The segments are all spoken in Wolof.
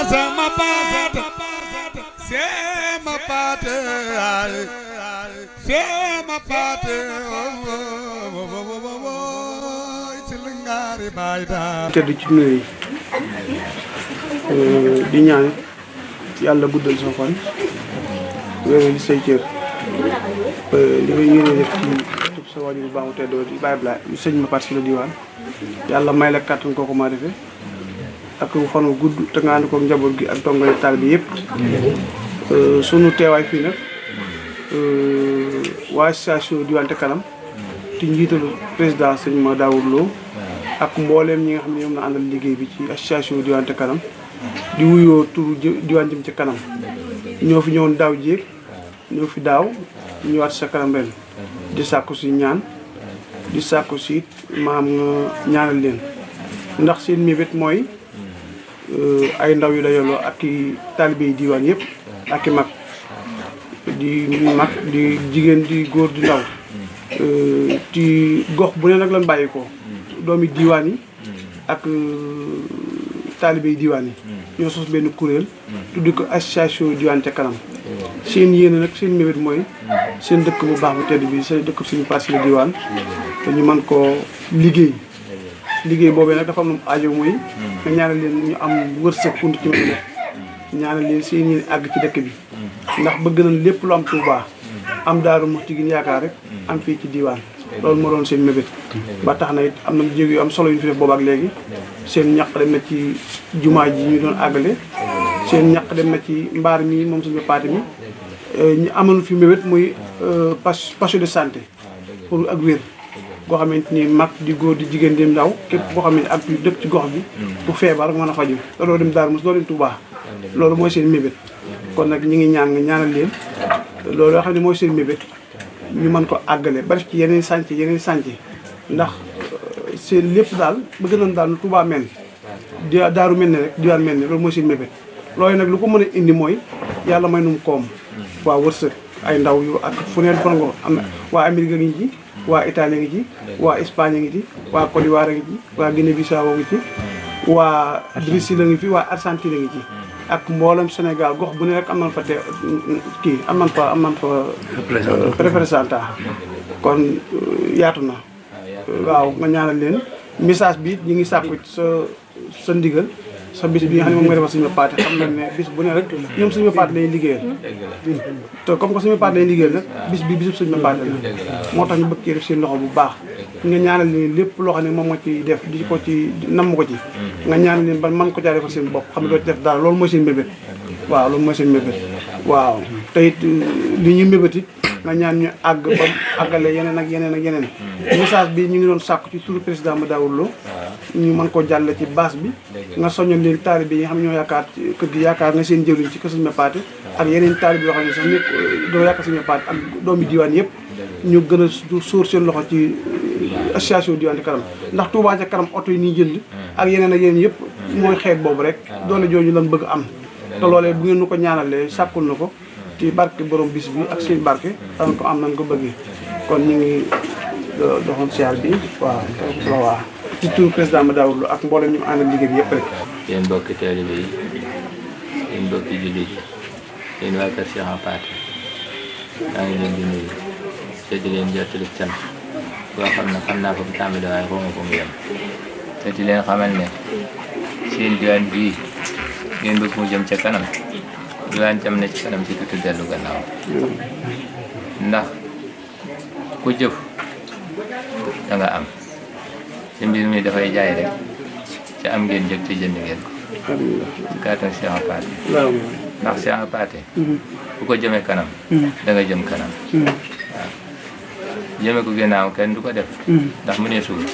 sama paate sama paate sama paate ci lingaari baay daa tedd ci nuyu di ñaan yàlla guddal sa fan wéral say cër li nga yéene def ci sa waajur bu baax mu teddoo di bàyyi bla yu sëñ ma parti la diwaan yàlla may la kàttan kooku maa defee ak fan wu gudd te nga ànd ko njaboot gi ak dongoy taal bi yëpp sunu teewaay fii nag waa association Diwaan ca kanam ci njiitalu président sëñ ma Daawur Lo ak mbooleem ñi nga xam ne ñoom na àndal liggéey bi ci association Diwaan ca kanam di wuyoo turu Diwaan jëm ca kanam ñoo fi ñëwoon daaw jéeg ñoo fi daaw ñëwaat sa kanam ren di sàkku si ñaan di sàkku si maam nga ñaanal leen ndax seen mébét mooy ay ndaw yu dajaloo ak i taalibe yi diwaan yëpp ak i mag di jigéen di góor di ndaw ci gox bu ne nag lan bàyyi ko doomi diwaan yi ak taalibe yi diwaan yi ñoo sos benn kuréel tuddi ko association Diwaan ca kanam seen yéene nag seen mébét mooy seen dëkk bu baax bu tedd bi seen dëkk suñu parti la diwaan te ñu mën koo liggéey boobee nag dafa am lu aajo muy nga ñaanal leen ñu am wërsëg punt ci mën ñaanal leen seen yéene àgg ci dëkk bi ndax bëgg nañ lépp lu am Tuubaa am Daaru Muxti gi yaakaar rek am fii ci diwaan loolu moo doon seen mébét ba tax na it am na jéego yu am solo yu ñu fi def boobaak léegi seen ñaq dem na ci jumaa ji ñu doon àggale seen ñaq dem na ci mbaar mi moom suñu paati mi ñu amoon fi mébét muy poste de santé pour ak wér goo xamante ni mag di góor di jigéen di ndaw képp boo xam ne ak yu dëkk ci gox bi bu feebar mën a faju doo dem Daaru Muxti doo dem Tuubaa loolu mooy seen mébét kon nag ñi ngi ñaan nga ñaanal leen loolu yoo xam ne mooy seen mébét ñu mën ko àggale ba def ci yeneen sànce ndax seen lépp daal bëgg nañ daal nu Tuubaa mel daaru mel ne rek diwaan mel ne loolu mooy seen mébét loolu nag lu ko mën a indi mooy yàlla may num koom waa wërsëg ay ndaw yu ak fu neen fango am na waa Amérique ngi ci waa Italie ngi ci waa Espagne ngi ci waa Côte d'Ivoire ngi ci waa Guinée Bissau ngi ci waa Brésil ngi fi waa Argentine ngi ci ak mboolem Sénégal gox bu ne rek am nañ fa am nañ fa représentant kon yaatu na waaw nga ñaanal leen message bi ñu ngi sàkku sa ndigal sa bis bi nga xam ne moom nga defal suñu paate xam nañ ne bis bu ne rek ñoom suñu paate lay liggéeyal te comme que suñu paate lay liggéeyal nag bis bi bisub suñu paate la moo tax ñu bëgg cee def seen loxo bu baax nga ñaanal leen lépp loo xam ne moom moo ci def di ko ci namm ko ci nga ñaanal leen ba man ko caa defal seen bopp xam ne doo ci def dara loolu mooy seen mébét waaw loolu mooy seen mébét waaw te it li ñu mébét it nga ñaan ñu àgg ba àggale yeneen ak yeneen message bi ñu ngi doon sàkku ci turu président ma Daawur Lo ñu mën ko jàll ci base bi nga soññal leen taalibe yi nga xam ne ñoo yaakaar kër gi yaakaar nga seen jëwriñ ci kër Sëñ Paate ak yeneen taalibe yoo xam ne sax nekk doo yaakaar Sëñ Paate ak doomi diwaan yëpp ñu gën a sóor seen loxo ci association Diwaan ca kanam ndax Tuubaa ca kanam oto yi ñuy jënd ak yeneen yëpp mooy xeet boobu rek doole jooju lan bëgg am te loolee bu ngeen nu ko ñaanalee sàkkul na ko ci barke borom bis bi ak seen barke danañ ko am nañ ko bëggee kon ñu ngi doxoon siyaar bi waaw ci tur président ma Daawur Lo ak mboolem ñu àndal liggéey bi yëpp rek. yéen mbokki taalibe yi yéen mbokki jullit yi yéen waa kër Cheikh Paate maa ngi leen di nuyu te di leen jottali cant boo xam ne xam naa ko bu tàmbali waaye xaw ma ko mu yem te di leen xamal ne seen diwaan bii ngeen bëgg mu jëm ca kanam diwaan jëm na ci kanam ci tuuti dellu gannaaw ndax ku jëf da nga am ci mbir mi dafay jaay rek ci am ngeen jëg te jënd ngeen ko ci kàttan Cheikh Paate ndax Cheikh Paate bu ko jëmee kanam da nga jëm kanam waaw jëme ko ginnaaw kenn du ko def ndax mu ne suuf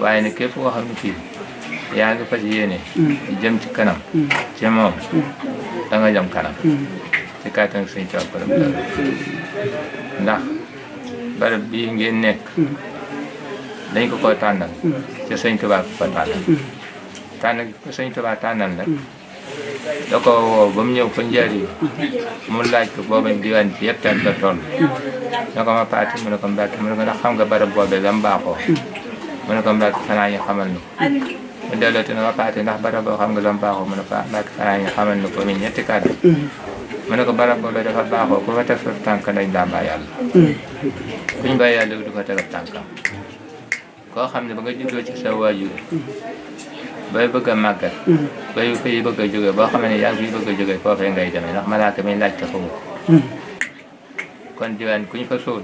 waaye ne képp koo xam ne kii yaa ngi fas yéene jëm ci kanam ci moom da nga jëm kanam ci kàttan suñu coppal ndax barab bii ngeen nekk dañ ko tànnal ci Sëñ Tuubaa ko tànnal ko Sëñ Tuubaa tànnal nag da ko woo ba mu ñëw fa njëriñ mu laaj ko booba diwaan bi yëpp la toll ne ko ma Paate mu ne ko Mbàkke mu ne ko ndax xam nga barab boobee la mu baaxoo mu ne ko Mbàkke xanaa ñu xamal ni mu dellooti na ma paate ndax barab boo xam nga lam baaxoo mu ne ko Mbàkke xanaa nga xamal na ko mi ñetti kàddu mu ne ko barab boobu dafa baaxoo ku fa teg sa tànk dañ daa mbaa yàlla kuñ bàyyi yàlla du ko tegal tànkam koo xam ne ba nga juddoo ci sa waajur bay bëgg a màggat bay fii bëgg a jóge boo xam ne yaa ngi fii bëgg a jóge foofee ngay demee ndax malaaka mi laaj te xamu ko kon diwaan kuñ fa sóol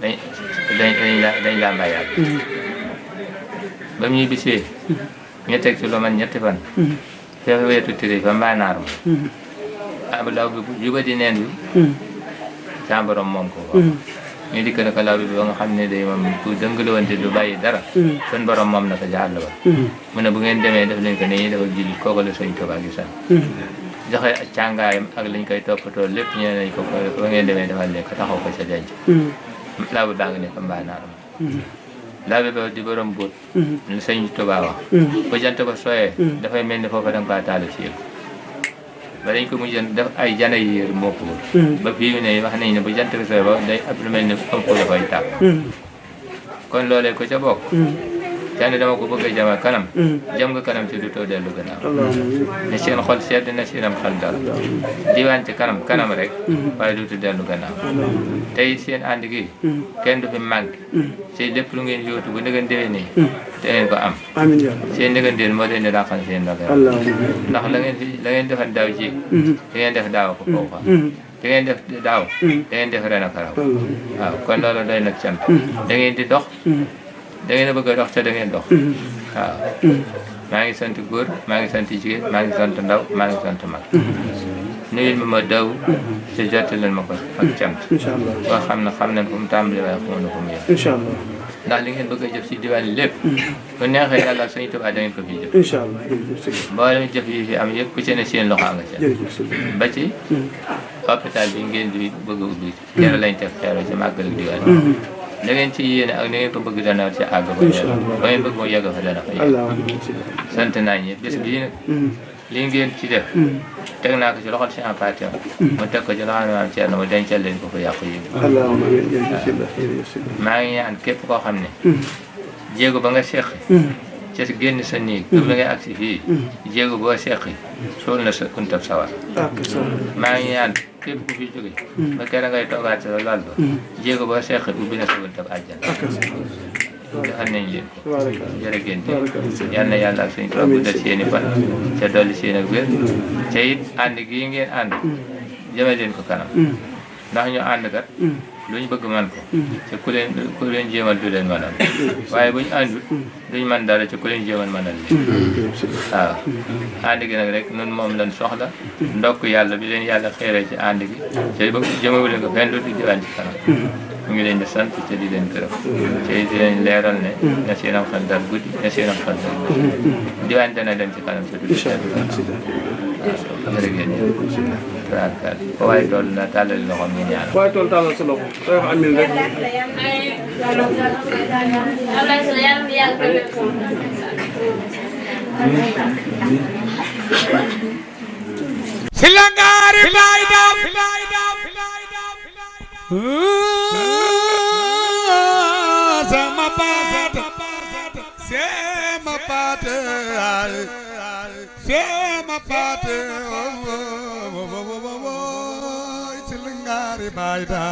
dañ laa mbaa yàlla ba mu ñuy bisee ñu teg ci lu man ñetti fan feefa weetu tiri fa mbaanaar ma ab law bi juba di neen bi sa borom moom ko waaw ñu dikk na ko law bi ba nga xam ne day moom ku dëngalawante du bàyyi dara sun borom moom na ko jàll ba mu ne bu ngeen demee def leen ko ne ñi dafa jullit kooku la Sëñ Tuubaa gi san joxe càngaayam ak liñ koy toppatoo lépp ñu nañ ko ba ngeen demee defal leen ko taxaw ko sa denc law bi baa ngi ne ko mbaanaar ma law bi ba di borom bóot lu Sëñ Tuubaa wax bu jant ba sooyee dafay mel ni foofa da nga faa taal ci yëpp ba dañ ko mujjee def ay jana yéer moo ko ba fii mu ne wax nañ ne bu jant bi sooyee ba day ab lu mel ni am ko dafay tàkk kon loolee ko ca bokk kenn dama ko bëgg a jama kanam jëm nga kanam ci du too dellu gannaaw ne seen xol sedd na seenam xel dal diwaan ci kanam rek waaye duutu dellu gannaaw tey seen ànd gi kenn du fi manqué ci lépp lu ngeen yóotu bu ndëgën déwee nii te ngeen ko am seen ndëgën déwén moo leen di dàqal seen ndox ndax la ngeen defal daaw ji da ngeen def daaw ko foofa da ngeen def daaw da ngeen def ren ak raw waaw kon loolu doy nag cant da ngeen di dox da ngeen a bëgg a dox te da ngeen dox waaw maa ngi sant góor maa ngi sant jigéen maa ngi sant ndaw maa ngi sant mag nuyul ma daw te jottali ma ko ak cant boo xam ne fu mu tàmbali waaye xamu na fu mu yem ndax li ngeen bëgg a jëf si diwaan lépp bu neexee yàlla ak Sëñ Tuubaa da ngeen ko fiy jëf mboolem jëf yi fi am yëpp ku ci ne seen loxo nga ca ba ci hôpital bi ngeen di bëgg a ubbi dara lañ teg xeero ci màggal diwaan da ngeen ci yéene ak ni ngeen ko bëgg dana ci àgg ba ngeen bëgg moo yegg fa dana fa yegg sant naa ñëpp bés bii nag li ngeen ci def teg naa ko ci loxol si empathie mu teg ko ci loxol maam Thierno mu dencal leen ko fa yàqu yi maa ngi ñaan képp koo xam ne jéego ba nga seqi ca génn sa néeg daf la ngay agsi fii jéego boo seqi sool na sa untab sawar maa ngi ñaan képp ku fi jóge ba kera ngay toogaat sa lal ba jéego boo seqi ubbi na sa untab àjjana defal nañ leen ko jërë ngeen jëf yal na yàlla ak Sëñ Tuubaa guddal seeni fan ca dolli seen ak wér ca it ànd gii ngeen ànd jëme leen ko kanam ndax ñu ànd kat luñ bëgg man ko ca ku leen jéemal du leen mënal waaye buñ àndut duñ man dara ca ku leen jéemal mënal leen waaw ànd gi nag rek nun moom lañ soxla ndokk yàlla bi leen yàlla xeeree ci ànd gi ca jëmewu leen ko fenn du diwaan ci kanam ñu ngi leen di sant te di leen gërëm te di leen leeral ne na seenam xel dal guddi na seenam xel dal guddi diwaan dana dem ci kanam te du ko waaye tool na tàllali loxoom ñu ñaan waaye tool tàllal sa loxo sooy wax amin rek Silangari bayda sama pate sema pate Silangari bayda